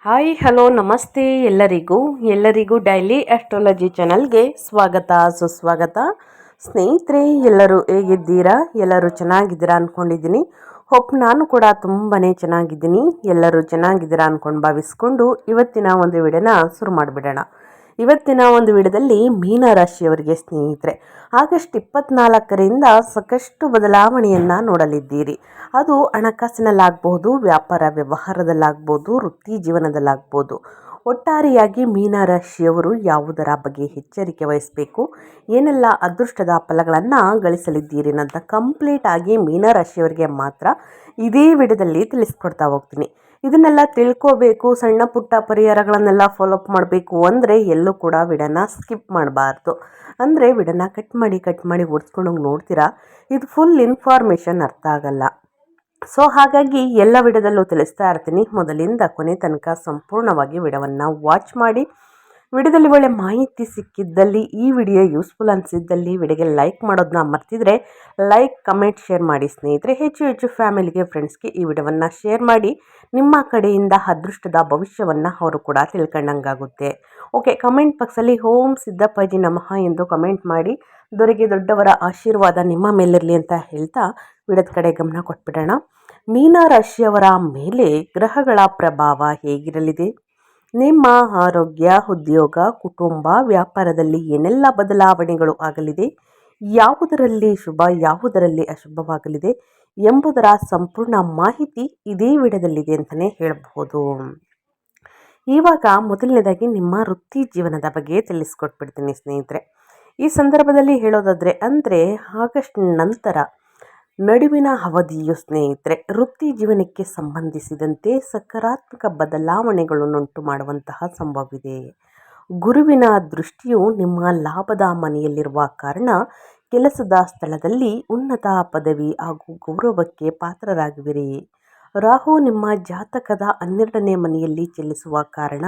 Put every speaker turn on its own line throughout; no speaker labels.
Hi hello ನಮಸ್ತೆ ಎಲ್ಲರಿಗೂ daily astrology ಚಾನಲ್ಗೆ ಸ್ವಾಗತ ಸುಸ್ವಾಗತ. ಸ್ನೇಹಿತರೆ, ಎಲ್ಲರೂ ಹೇಗಿದ್ದೀರಾ? ಎಲ್ಲರೂ ಚೆನ್ನಾಗಿದ್ದೀರಾ ಅಂದ್ಕೊಂಡಿದ್ದೀನಿ. ನಾನು ಕೂಡ ತುಂಬಾ ಚೆನ್ನಾಗಿದ್ದೀನಿ. ಎಲ್ಲರೂ ಚೆನ್ನಾಗಿದ್ದೀರಾ ಅಂದ್ಕೊಂಡು ಭಾವಿಸ್ಕೊಂಡು ಇವತ್ತಿನ ಒಂದು ವಿಡಿಯೋನ ಶುರು ಮಾಡಿಬಿಡೋಣ. ಇವತ್ತಿನ ಒಂದು ವಿಡಿಯೋದಲ್ಲಿ ಮೀನರಾಶಿಯವರಿಗೆ ಸ್ನೇಹಿತರೆ ಆಗಸ್ಟ್ 24ರಿಂದ ಸಾಕಷ್ಟು ಬದಲಾವಣೆಯನ್ನು ನೋಡಲಿದ್ದೀರಿ. ಅದು ಹಣಕಾಸಿನಲ್ಲಾಗ್ಬೋದು, ವ್ಯಾಪಾರ ವ್ಯವಹಾರದಲ್ಲಾಗ್ಬೋದು, ವೃತ್ತಿ ಜೀವನದಲ್ಲಾಗ್ಬೋದು. ಒಟ್ಟಾರೆಯಾಗಿ ಮೀನರಾಶಿಯವರು ಯಾವುದರ ಬಗ್ಗೆ ಎಚ್ಚರಿಕೆ ವಹಿಸಬೇಕು, ಏನೆಲ್ಲ ಅದೃಷ್ಟದ ಫಲಗಳನ್ನು ಗಳಿಸಲಿದ್ದೀರಿ ಅನ್ನೋದನ್ನ ಕಂಪ್ಲೀಟ್ ಆಗಿ ಮೀನರಾಶಿಯವರಿಗೆ ಮಾತ್ರ ಇದೇ ವಿಡಿಯೋದಲ್ಲಿ ತಿಳಿಸ್ಕೊಡ್ತಾ ಹೋಗ್ತೀನಿ. ಇದನ್ನೆಲ್ಲ ತಿಳ್ಕೋಬೇಕು, ಸಣ್ಣ ಪುಟ್ಟ ಪರಿಹಾರಗಳನ್ನೆಲ್ಲ ಫಾಲೋಅಪ್ ಮಾಡಬೇಕು ಅಂದರೆ ಎಲ್ಲೂ ಕೂಡ ವಿಡಿಯೋನ ಸ್ಕಿಪ್ ಮಾಡಬಾರ್ದು. ಅಂದರೆ ವಿಡಿಯೋನ ಕಟ್ ಮಾಡಿ ಓಡಿಸ್ಕೊಂಡೋಗಿ ನೋಡ್ತೀರಾ, ಇದು ಫುಲ್ ಇನ್ಫಾರ್ಮೇಷನ್ ಅರ್ಥ ಆಗಲ್ಲ. ಸೊ ಹಾಗಾಗಿ ಎಲ್ಲ ವಿಡಿಯೋದಲ್ಲೂ ತಿಳಿಸ್ತಾ ಇರ್ತೀನಿ. ಮೊದಲಿಂದ ಕೊನೆ ತನಕ ಸಂಪೂರ್ಣವಾಗಿ ವಿಡಿಯೋವನ್ನು ವಾಚ್ ಮಾಡಿ. ವಿಡಿಯೋದಲ್ಲಿ ಒಳ್ಳೆ ಮಾಹಿತಿ ಸಿಕ್ಕಿದ್ದಲ್ಲಿ, ಈ ವಿಡಿಯೋ ಯೂಸ್ಫುಲ್ ಅನಿಸಿದ್ದಲ್ಲಿ ವಿಡಿಯೋಗೆ ಲೈಕ್ ಮಾಡೋದನ್ನ ಮರ್ತಿದ್ರೆ ಲೈಕ್, ಕಮೆಂಟ್, ಶೇರ್ ಮಾಡಿ ಸ್ನೇಹಿತರೆ. ಹೆಚ್ಚು ಫ್ಯಾಮಿಲಿಗೆ, ಫ್ರೆಂಡ್ಸ್ಗೆ ಈ ವಿಡಿಯೋವನ್ನು ಶೇರ್ ಮಾಡಿ. ನಿಮ್ಮ ಕಡೆಯಿಂದ ಅದೃಷ್ಟದ ಭವಿಷ್ಯವನ್ನು ಅವರು ಕೂಡ ತಿಳ್ಕೊಂಡಂಗಾಗುತ್ತೆ. ಓಕೆ, ಕಮೆಂಟ್ ಬಾಕ್ಸಲ್ಲಿ ಓಂ ಸಿದ್ದಪ್ಪಾಜಿ ನಮಃ ಎಂದು ಕಮೆಂಟ್ ಮಾಡಿ. ದೊಡ್ಡವರ ಆಶೀರ್ವಾದ ನಿಮ್ಮ ಮೇಲಿರಲಿ ಅಂತ ಹೇಳ್ತಾ ವಿಡಿಯೋದ ಕಡೆ ಗಮನ ಕೊಟ್ಬಿಡೋಣ. ಮೀನರಾಶಿಯವರ ಮೇಲೆ ಗ್ರಹಗಳ ಪ್ರಭಾವ ಹೇಗಿರಲಿದೆ? ನಿಮ್ಮ ಆರೋಗ್ಯ, ಉದ್ಯೋಗ, ಕುಟುಂಬ, ವ್ಯಾಪಾರದಲ್ಲಿ ಏನೆಲ್ಲ ಬದಲಾವಣೆಗಳು ಆಗಲಿದೆ? ಯಾವುದರಲ್ಲಿ ಶುಭ, ಯಾವುದರಲ್ಲಿ ಅಶುಭವಾಗಲಿದೆ ಎಂಬುದರ ಸಂಪೂರ್ಣ ಮಾಹಿತಿ ಇದೇ ವಿಡಿಯೋದಲ್ಲಿದೆ ಅಂತಲೇ ಹೇಳಬಹುದು. ಇವಾಗ ಮೊದಲನೇದಾಗಿ ನಿಮ್ಮ ವೃತ್ತಿ ಜೀವನದ ಬಗ್ಗೆ ತಿಳಿಸ್ಕೊಟ್ಬಿಡ್ತೀನಿ ಸ್ನೇಹಿತರೆ. ಈ ಸಂದರ್ಭದಲ್ಲಿ ಹೇಳೋದಾದರೆ ಅಂದರೆ ಆಗಸ್ಟ್ ನಂತರ ನಡುವಿನ ಅವಧಿಯು ಸ್ನೇಹಿತರೆ ವೃತ್ತಿ ಜೀವನಕ್ಕೆ ಸಂಬಂಧಿಸಿದಂತೆ ಸಕಾರಾತ್ಮಕ ಬದಲಾವಣೆಗಳನ್ನುಂಟು ಮಾಡುವಂತಹ ಸಂಭವವಿದೆ. ಗುರುವಿನ ದೃಷ್ಟಿಯು ನಿಮ್ಮ ಲಾಭದ ಮನೆಯಲ್ಲಿರುವ ಕಾರಣ ಕೆಲಸದ ಸ್ಥಳದಲ್ಲಿ ಉನ್ನತ ಪದವಿ ಹಾಗೂ ಗೌರವಕ್ಕೆ ಪಾತ್ರರಾಗುವಿರಿ. ರಾಹು ನಿಮ್ಮ ಜಾತಕದ 12ನೇ ಮನೆಯಲ್ಲಿ ಚಲಿಸುವ ಕಾರಣ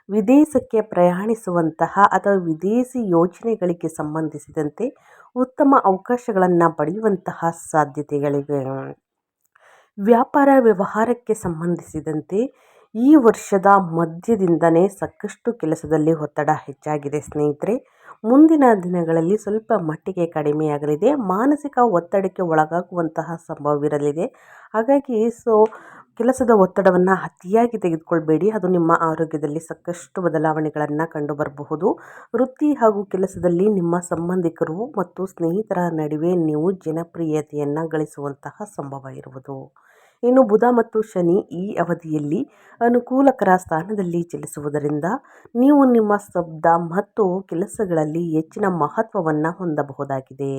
ವಿದೇಶಕ್ಕೆ ಪ್ರಯಾಣಿಸುವಂತಹ ಅಥವಾ ವಿದೇಶಿ ಯೋಜನೆಗಳಿಗೆ ಸಂಬಂಧಿಸಿದಂತೆ ಉತ್ತಮ ಅವಕಾಶಗಳನ್ನು ಪಡೆಯುವಂತಹ ಸಾಧ್ಯತೆಗಳಿವೆ. ವ್ಯಾಪಾರ ವ್ಯವಹಾರಕ್ಕೆ ಸಂಬಂಧಿಸಿದಂತೆ ಈ ವರ್ಷದ ಮಧ್ಯದಿಂದನೇ ಸಾಕಷ್ಟು ಕೆಲಸದಲ್ಲಿ ಒತ್ತಡ ಹೆಚ್ಚಾಗಿದೆ ಸ್ನೇಹಿತರೆ. ಮುಂದಿನ ದಿನಗಳಲ್ಲಿ ಸ್ವಲ್ಪ ಮಟ್ಟಿಗೆ ಕಡಿಮೆಯಾಗಲಿದೆ. ಮಾನಸಿಕ ಒತ್ತಡಕ್ಕೆ ಒಳಗಾಗುವಂತಹ ಸಂಭವವಿರಲಿದೆ. ಹಾಗಾಗಿ ಕೆಲಸದ ಒತ್ತಡವನ್ನು ಅತಿಯಾಗಿ ತೆಗೆದುಕೊಳ್ಬೇಡಿ. ಅದು ನಿಮ್ಮ ಆರೋಗ್ಯದಲ್ಲಿ ಸಾಕಷ್ಟು ಬದಲಾವಣೆಗಳನ್ನು ಕಂಡುಬರಬಹುದು. ವೃತ್ತಿ ಹಾಗೂ ಕೆಲಸದಲ್ಲಿ ನಿಮ್ಮ ಸಂಬಂಧಿಕರು ಮತ್ತು ಸ್ನೇಹಿತರ ನಡುವೆ ನೀವು ಜನಪ್ರಿಯತೆಯನ್ನು ಗಳಿಸುವಂತಹ ಸಂಭವ ಇರುವುದು. ಇನ್ನು ಬುಧ ಮತ್ತು ಶನಿ ಈ ಅವಧಿಯಲ್ಲಿ ಅನುಕೂಲಕರ ಸ್ಥಾನದಲ್ಲಿ ಚಲಿಸುವುದರಿಂದ ನೀವು ನಿಮ್ಮ ಶಬ್ದ ಮತ್ತು ಕೆಲಸಗಳಲ್ಲಿ ಹೆಚ್ಚಿನ ಮಹತ್ವವನ್ನು ಹೊಂದಬಹುದಾಗಿದೆ.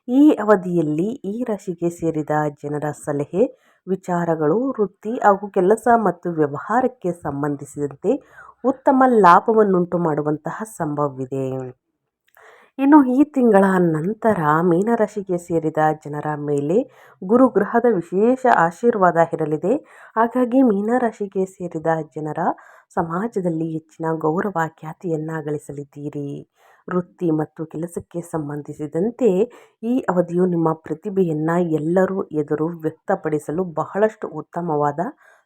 ಈ ಅವಧಿಯಲ್ಲಿ ಈ ರಾಶಿಗೆ ಸೇರಿದ ಜನರ ಸಲಹೆ, ವಿಚಾರಗಳು ವೃತ್ತಿ ಹಾಗೂ ಕೆಲಸ ಮತ್ತು ವ್ಯವಹಾರಕ್ಕೆ ಸಂಬಂಧಿಸಿದಂತೆ ಉತ್ತಮ ಲಾಭವನ್ನುಂಟು ಮಾಡುವಂತಹ ಸಂಭವವಿದೆ. ಇನ್ನು ಈ ತಿಂಗಳ ನಂತರ ಮೀನರಾಶಿಗೆ ಸೇರಿದ ಜನರ ಮೇಲೆ ಗುರುಗ್ರಹದ ವಿಶೇಷ ಆಶೀರ್ವಾದ ಇರಲಿದೆ. ಹಾಗಾಗಿ ಮೀನರಾಶಿಗೆ ಸೇರಿದ ಜನರ ಸಮಾಜದಲ್ಲಿ ಹೆಚ್ಚಿನ ಗೌರವ, ಖ್ಯಾತಿಯನ್ನು ಗಳಿಸಲಿದ್ದೀರಿ. ವೃತ್ತಿ ಮತ್ತು ಕೆಲಸಕ್ಕೆ ಸಂಬಂಧಿಸಿದಂತೆ ಈ ಅವಧಿಯು ನಿಮ್ಮ ಪ್ರತಿಭೆಯನ್ನು ಎಲ್ಲರೂ ಎದುರು ವ್ಯಕ್ತಪಡಿಸಲು ಬಹಳಷ್ಟು ಉತ್ತಮವಾದ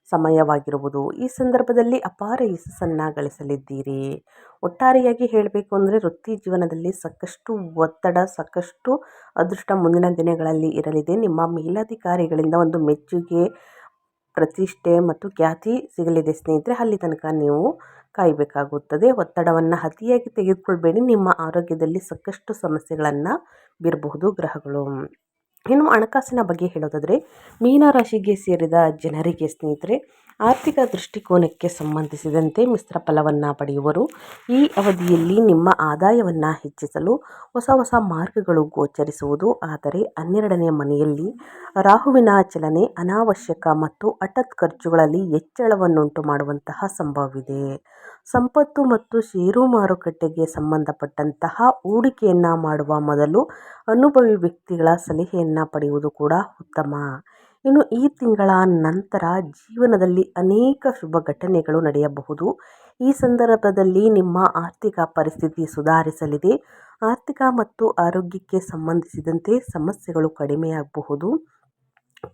ಸಮಯವಾಗಿರುವುದು. ಈ ಸಂದರ್ಭದಲ್ಲಿ ಅಪಾರ ಯಶಸ್ಸನ್ನು ಗಳಿಸಲಿದ್ದೀರಿ. ಒಟ್ಟಾರೆಯಾಗಿ ಹೇಳಬೇಕು ಅಂದರೆ ವೃತ್ತಿ ಜೀವನದಲ್ಲಿ ಸಾಕಷ್ಟು ಒತ್ತಡ, ಸಾಕಷ್ಟು ಅದೃಷ್ಟ ಮುಂದಿನ ದಿನಗಳಲ್ಲಿ ಇರಲಿದೆ. ನಿಮ್ಮ ಮೇಲಧಿಕಾರಿಗಳಿಂದ ಒಂದು ಮೆಚ್ಚುಗೆ, ಪ್ರತಿಷ್ಠೆ ಮತ್ತು ಖ್ಯಾತಿ ಸಿಗಲಿದೆ ಸ್ನೇಹಿತರೆ. ಅಲ್ಲಿ ತನಕ ನೀವು ಕಾಯಬೇಕಾಗುತ್ತದೆ. ಒತ್ತಡವನ್ನು ಅತಿಯಾಗಿ ತೆಗೆದುಕೊಳ್ಬೇಡಿ. ನಿಮ್ಮ ಆರೋಗ್ಯದಲ್ಲಿ ಸಾಕಷ್ಟು ಸಮಸ್ಯೆಗಳನ್ನು ಬೀರಬಹುದು ಗ್ರಹಗಳು. ಇನ್ನು ಹಣಕಾಸಿನ ಬಗ್ಗೆ ಹೇಳೋದಾದರೆ ಮೀನರಾಶಿಗೆ ಸೇರಿದ ಜನರಿಗೆ ಸ್ನೇಹಿತರೆ ಆರ್ಥಿಕ ದೃಷ್ಟಿಕೋನಕ್ಕೆ ಸಂಬಂಧಿಸಿದಂತೆ ಮಿಶ್ರ ಫಲವನ್ನು ಪಡೆಯುವರು. ಈ ಅವಧಿಯಲ್ಲಿ ನಿಮ್ಮ ಆದಾಯವನ್ನು ಹೆಚ್ಚಿಸಲು ಹೊಸ ಮಾರ್ಗಗಳು ಗೋಚರಿಸುವುದು. ಆದರೆ 12ನೇ ಮನೆಯಲ್ಲಿ ರಾಹುವಿನ ಚಲನೆ ಅನಾವಶ್ಯಕ ಮತ್ತು ಹಠಾತ್ ಖರ್ಚುಗಳಲ್ಲಿ ಹೆಚ್ಚಳವನ್ನುಂಟು ಮಾಡುವಂತಹ ಸಂಭವವಿದೆ. ಸಂಪತ್ತು ಮತ್ತು ಷೇರು ಮಾರುಕಟ್ಟೆಗೆ ಸಂಬಂಧಪಟ್ಟಂತಹ ಹೂಡಿಕೆಯನ್ನು ಮಾಡುವ ಮೊದಲು ಅನುಭವಿ ವ್ಯಕ್ತಿಗಳ ಸಲಹೆಯನ್ನು ಪಡೆಯುವುದು ಕೂಡ ಉತ್ತಮ. ಇನ್ನು ಈ ತಿಂಗಳ ನಂತರ ಜೀವನದಲ್ಲಿ ಅನೇಕ ಶುಭ ಘಟನೆಗಳು ನಡೆಯಬಹುದು. ಈ ಸಂದರ್ಭದಲ್ಲಿ ನಿಮ್ಮ ಆರ್ಥಿಕ ಪರಿಸ್ಥಿತಿ ಸುಧಾರಿಸಲಿದೆ. ಆರ್ಥಿಕ ಮತ್ತು ಆರೋಗ್ಯಕ್ಕೆ ಸಂಬಂಧಿಸಿದಂತೆ ಸಮಸ್ಯೆಗಳು ಕಡಿಮೆಯಾಗಬಹುದು.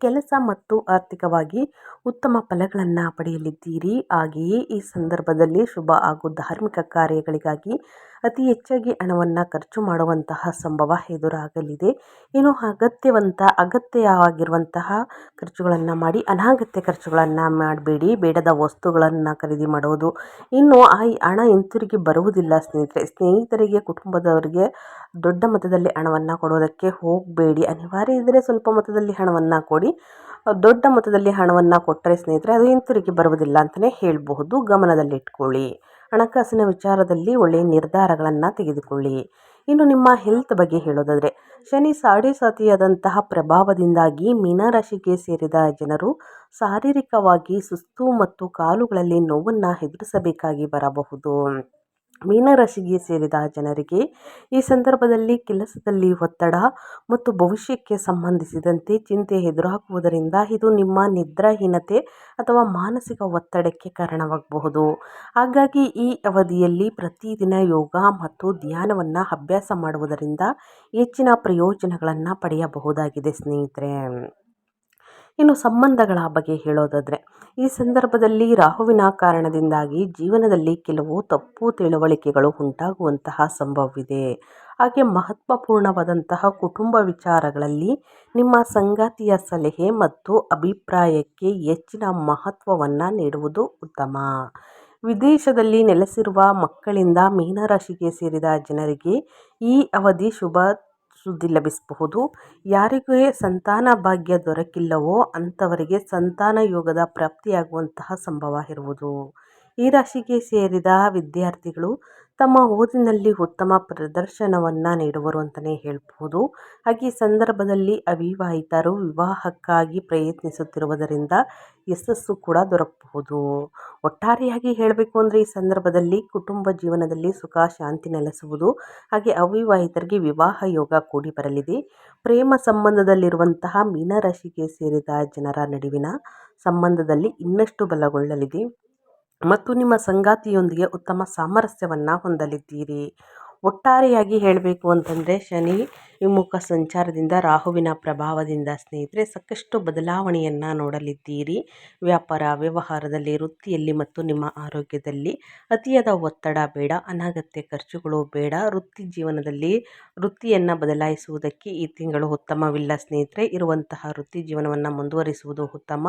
ಕೆಲಸ ಮತ್ತು ಆರ್ಥಿಕವಾಗಿ ಉತ್ತಮ ಫಲಗಳನ್ನು ಪಡೆಯಲಿದ್ದೀರಿ. ಹಾಗೆಯೇ ಈ ಸಂದರ್ಭದಲ್ಲಿ ಶುಭ ಹಾಗೂ ಧಾರ್ಮಿಕ ಕಾರ್ಯಗಳಿಗಾಗಿ ಅತಿ ಹೆಚ್ಚಾಗಿ ಹಣವನ್ನು ಖರ್ಚು ಮಾಡುವಂತಹ ಸಂಭವ ಎದುರಾಗಲಿದೆ. ಇನ್ನು ಅಗತ್ಯವಾಗಿರುವಂತಹ ಖರ್ಚುಗಳನ್ನು ಮಾಡಿ ಅನಗತ್ಯ ಖರ್ಚುಗಳನ್ನು ಮಾಡಬೇಡಿ. ಬೇಡದ ವಸ್ತುಗಳನ್ನು ಖರೀದಿ ಮಾಡುವುದು, ಇನ್ನು ಆ ಹಣ ಹಿಂತಿರುಗಿ ಬರುವುದಿಲ್ಲ ಸ್ನೇಹಿತರಿಗೆ ಕುಟುಂಬದವರಿಗೆ ದೊಡ್ಡ ಮೊತ್ತದಲ್ಲಿ ಹಣವನ್ನು ಕೊಡೋದಕ್ಕೆ ಹೋಗಬೇಡಿ. ಅನಿವಾರ್ಯ ಇದ್ದರೆ ಸ್ವಲ್ಪ ಮೊತ್ತದಲ್ಲಿ ಹಣವನ್ನು ಕೊಡಿ. ದೊಡ್ಡ ಮೊತ್ತದಲ್ಲಿ ಹಣವನ್ನು ಕೊಟ್ಟರೆ ಸ್ನೇಹಿತರೆ ಅದು ಹಿಂತಿರುಗಿ ಬರುವುದಿಲ್ಲ ಅಂತಲೇ ಹೇಳಬಹುದು. ಗಮನದಲ್ಲಿಟ್ಕೊಳ್ಳಿ. ಹಣಕಾಸಿನ ವಿಚಾರದಲ್ಲಿ ಒಳ್ಳೆಯ ನಿರ್ಧಾರಗಳನ್ನು ತೆಗೆದುಕೊಳ್ಳಿ. ಇನ್ನು ನಿಮ್ಮ ಹೆಲ್ತ್ ಬಗ್ಗೆ ಹೇಳೋದಾದರೆ, ಶನಿ ಸಾಡೇಸಾತಿಯಾದಂತಹ ಪ್ರಭಾವದಿಂದಾಗಿ ಮೀನರಾಶಿಗೆ ಸೇರಿದ ಜನರು ಶಾರೀರಿಕವಾಗಿ ಸುಸ್ತು ಮತ್ತು ಕಾಲುಗಳಲ್ಲಿ ನೋವನ್ನು ಎದುರಿಸಬೇಕಾಗಿ ಬರಬಹುದು. ಮೀನರಾಶಿಗೆ ಸೇರಿದ ಜನರಿಗೆ ಈ ಸಂದರ್ಭದಲ್ಲಿ ಕೆಲಸದಲ್ಲಿ ಒತ್ತಡ ಮತ್ತು ಭವಿಷ್ಯಕ್ಕೆ ಸಂಬಂಧಿಸಿದಂತೆ ಚಿಂತೆ ಎದುರಾಗುವುದರಿಂದ ಇದು ನಿಮ್ಮ ನಿದ್ರಾಹೀನತೆ ಅಥವಾ ಮಾನಸಿಕ ಒತ್ತಡಕ್ಕೆ ಕಾರಣವಾಗಬಹುದು. ಹಾಗಾಗಿ ಈ ಅವಧಿಯಲ್ಲಿ ಪ್ರತಿದಿನ ಯೋಗ ಮತ್ತು ಧ್ಯಾನವನ್ನು ಅಭ್ಯಾಸ ಮಾಡುವುದರಿಂದ ಹೆಚ್ಚಿನ ಪ್ರಯೋಜನಗಳನ್ನು ಪಡೆಯಬಹುದಾಗಿದೆ ಸ್ನೇಹಿತರೆ. ಇನ್ನು ಸಂಬಂಧಗಳ ಬಗ್ಗೆ ಹೇಳೋದಾದರೆ, ಈ ಸಂದರ್ಭದಲ್ಲಿ ರಾಹುವಿನ ಕಾರಣದಿಂದಾಗಿ ಜೀವನದಲ್ಲಿ ಕೆಲವು ತಪ್ಪು ತಿಳುವಳಿಕೆಗಳು ಉಂಟಾಗುವಂತಹ ಸಂಭವವಿದೆ. ಹಾಗೆ ಮಹತ್ವಪೂರ್ಣವಾದಂತಹ ಕುಟುಂಬ ವಿಚಾರಗಳಲ್ಲಿ ನಿಮ್ಮ ಸಂಗಾತಿಯ ಸಲಹೆ ಮತ್ತು ಅಭಿಪ್ರಾಯಕ್ಕೆ ಹೆಚ್ಚಿನ ಮಹತ್ವವನ್ನು ನೀಡುವುದು ಉತ್ತಮ. ವಿದೇಶದಲ್ಲಿ ನೆಲೆಸಿರುವ ಮಕ್ಕಳಿಂದ ಮೀನರಾಶಿಗೆ ಸೇರಿದ ಜನರಿಗೆ ಈ ಅವಧಿ ಶುಭ ಸುದ್ದಿ ಲಭಿಸಬಹುದು. ಯಾರಿಗೆ ಸಂತಾನ ಭಾಗ್ಯ ದೊರಕಿಲ್ಲವೋ ಅಂಥವರಿಗೆ ಸಂತಾನ ಯೋಗದ ಪ್ರಾಪ್ತಿಯಾಗುವಂತಹ ಸಂಭವ ಇರುವುದು. ಈ ರಾಶಿಗೆ ಸೇರಿದ ವಿದ್ಯಾರ್ಥಿಗಳು ತಮ್ಮ ಓದಿನಲ್ಲಿ ಉತ್ತಮ ಪ್ರದರ್ಶನವನ್ನು ನೀಡುವರು ಅಂತಲೇ ಹೇಳ್ಬೋದು. ಹಾಗೆ ಈ ಸಂದರ್ಭದಲ್ಲಿ ಅವಿವಾಹಿತರು ವಿವಾಹಕ್ಕಾಗಿ ಪ್ರಯತ್ನಿಸುತ್ತಿರುವುದರಿಂದ ಯಶಸ್ಸು ಕೂಡ ದೊರಕಬಹುದು. ಒಟ್ಟಾರೆಯಾಗಿ ಹೇಳಬೇಕು ಅಂದರೆ ಈ ಸಂದರ್ಭದಲ್ಲಿ ಕುಟುಂಬ ಜೀವನದಲ್ಲಿ ಸುಖ ಶಾಂತಿ ನೆಲೆಸುವುದು. ಹಾಗೆ ಅವಿವಾಹಿತರಿಗೆ ವಿವಾಹ ಯೋಗ ಕೂಡಿ ಬರಲಿದೆ. ಪ್ರೇಮ ಸಂಬಂಧದಲ್ಲಿರುವಂತಹ ಮೀನರಾಶಿಗೆ ಸೇರಿದ ಜನರ ನಡುವಿನ ಸಂಬಂಧದಲ್ಲಿ ಇನ್ನಷ್ಟು ಬಲಗೊಳ್ಳಲಿದೆ ಮತ್ತು ನಿಮ್ಮ ಸಂಗಾತಿಯೊಂದಿಗೆ ಉತ್ತಮ ಸಾಮರಸ್ಯವನ್ನು ಹೊಂದಲಿದ್ದೀರಿ. ಒಟ್ಟಾರೆಯಾಗಿ ಹೇಳಬೇಕು ಅಂತಂದರೆ ಶನಿ ವಿಮುಖ ಸಂಚಾರದಿಂದ ರಾಹುವಿನ ಪ್ರಭಾವದಿಂದ ಸ್ನೇಹಿತರೆ ಸಾಕಷ್ಟು ಬದಲಾವಣೆಯನ್ನು ನೋಡಲಿದ್ದೀರಿ. ವ್ಯಾಪಾರ ವ್ಯವಹಾರದಲ್ಲಿ, ವೃತ್ತಿಯಲ್ಲಿ ಮತ್ತು ನಿಮ್ಮ ಆರೋಗ್ಯದಲ್ಲಿ ಅತಿಯಾದ ಒತ್ತಡ ಬೇಡ, ಅನಗತ್ಯ ಖರ್ಚುಗಳು ಬೇಡ. ವೃತ್ತಿಯನ್ನು ಬದಲಾಯಿಸುವುದಕ್ಕೆ ಈ ತಿಂಗಳು ಉತ್ತಮವಿಲ್ಲ ಸ್ನೇಹಿತರೆ. ಇರುವಂತಹ ವೃತ್ತಿ ಜೀವನವನ್ನು ಮುಂದುವರಿಸುವುದು ಉತ್ತಮ.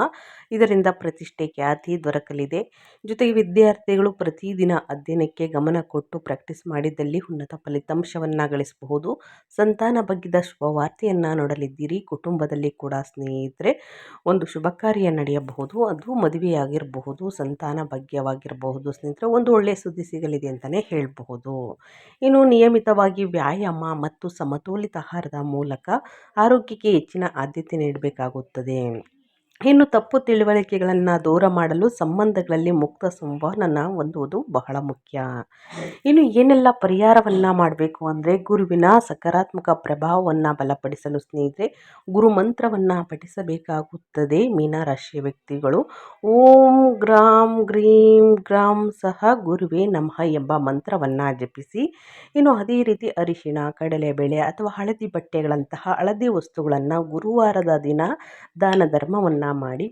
ಇದರಿಂದ ಪ್ರತಿಷ್ಠೆ ಖ್ಯಾತಿ ದೊರಕಲಿದೆ. ಜೊತೆಗೆ ವಿದ್ಯಾರ್ಥಿಗಳು ಪ್ರತಿದಿನ ಅಧ್ಯಯನಕ್ಕೆ ಗಮನ ಕೊಟ್ಟು ಪ್ರಾಕ್ಟೀಸ್ ಮಾಡಿದ್ದಲ್ಲಿ ಉನ್ನತ ಫಲಿತಾಂಶವನ್ನು ಗಳಿಸಬಹುದು. ಸಂತಾನ ಬಗ್ಗಿದ ಶುಭವಾರ್ತೆಯನ್ನು ನೋಡಲಿದ್ದೀರಿ. ಕುಟುಂಬದಲ್ಲಿ ಕೂಡ ಸ್ನೇಹಿತರೆ ಒಂದು ಶುಭ ಕಾರ್ಯ ನಡೆಯಬಹುದು. ಅದು ಮದುವೆಯಾಗಿರಬಹುದು, ಸಂತಾನ ಭಾಗ್ಯವಾಗಿರಬಹುದು ಸ್ನೇಹಿತರೆ. ಒಂದು ಒಳ್ಳೆಯ ಸುದ್ದಿ ಸಿಗಲಿದೆ ಅಂತಲೇ ಹೇಳಬಹುದು. ಇನ್ನು ನಿಯಮಿತವಾಗಿ ವ್ಯಾಯಾಮ ಮತ್ತು ಸಮತೋಲಿತ ಆಹಾರದ ಮೂಲಕ ಆರೋಗ್ಯಕ್ಕೆ ಹೆಚ್ಚಿನ ಆದ್ಯತೆ ನೀಡಬೇಕಾಗುತ್ತದೆ. ಇನ್ನು ತಪ್ಪು ತಿಳುವಳಿಕೆಗಳನ್ನು ದೂರ ಮಾಡಲು ಸಂಬಂಧಗಳಲ್ಲಿ ಮುಕ್ತ ಸಂವಹನ ಹೊಂದುವುದು ಬಹಳ ಮುಖ್ಯ. ಇನ್ನು ಏನೆಲ್ಲ ಪರಿಹಾರವನ್ನು ಮಾಡಬೇಕು ಅಂದರೆ, ಗುರುವಿನ ಸಕಾರಾತ್ಮಕ ಪ್ರಭಾವವನ್ನು ಬಲಪಡಿಸಲು ಸ್ನೇಹಿತರೆ ಗುರು ಮಂತ್ರವನ್ನು ಪಠಿಸಬೇಕಾಗುತ್ತದೆ. ಮೀನರಾಶಿಯ ವ್ಯಕ್ತಿಗಳು ಓಂ ಗ್ರಾಂ ಗ್ರೀಂ ಗ್ರಾಂ ಸಹ ಗುರುವೇ ನಮಃ ಎಂಬ ಮಂತ್ರವನ್ನು ಜಪಿಸಿ. ಇನ್ನು ಅದೇ ರೀತಿ ಅರಿಶಿಣ, ಕಡಲೆಬೇಳೆ ಅಥವಾ ಹಳದಿ ಬಟ್ಟೆಗಳಂತಹ ಹಳದಿ ವಸ್ತುಗಳನ್ನು ಗುರುವಾರದ ದಿನ ದಾನ ಧರ್ಮವನ್ನು ಮಾಡಿ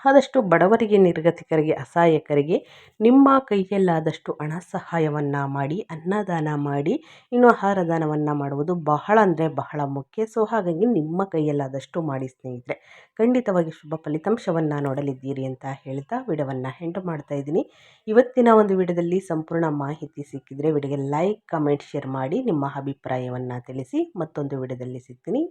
ಆದಷ್ಟು ಬಡವರಿಗೆ, ನಿರ್ಗತಿಕರಿಗೆ, ಅಸಹಾಯಕರಿಗೆ ನಿಮ್ಮ ಕೈಯಲ್ಲಾದಷ್ಟು ಹಣ ಸಹಾಯವನ್ನು ಮಾಡಿ, ಅನ್ನದಾನ ಮಾಡಿ, ಇನ್ನು ಆಹಾರ ದಾನವನ್ನು ಮಾಡುವುದು ಬಹಳ ಅಂದರೆ ಬಹಳ ಮುಖ್ಯ. ಸೊ ಹಾಗಾಗಿ ನಿಮ್ಮ ಕೈಯಲ್ಲಾದಷ್ಟು ಮಾಡಿ ಸ್ನೇಹಿತರೆ. ಖಂಡಿತವಾಗಿ ಶುಭ ಫಲಿತಾಂಶವನ್ನು ನೋಡಲಿದ್ದೀರಿ ಅಂತ ಹೇಳ್ತಾ ವಿಡಿಯೋವನ್ನು ಎಂಡ್ ಮಾಡ್ತಾ ಇದ್ದೀನಿ. ಇವತ್ತಿನ ಒಂದು ವಿಡಿಯೋದಲ್ಲಿ ಸಂಪೂರ್ಣ ಮಾಹಿತಿ ಸಿಕ್ಕಿದರೆ ವಿಡಿಯೋಗೆ ಲೈಕ್, ಕಮೆಂಟ್, ಶೇರ್ ಮಾಡಿ ನಿಮ್ಮ ಅಭಿಪ್ರಾಯವನ್ನು ತಿಳಿಸಿ. ಮತ್ತೊಂದು ವಿಡಿಯೋದಲ್ಲಿ ಸಿಗ್ತೀನಿ.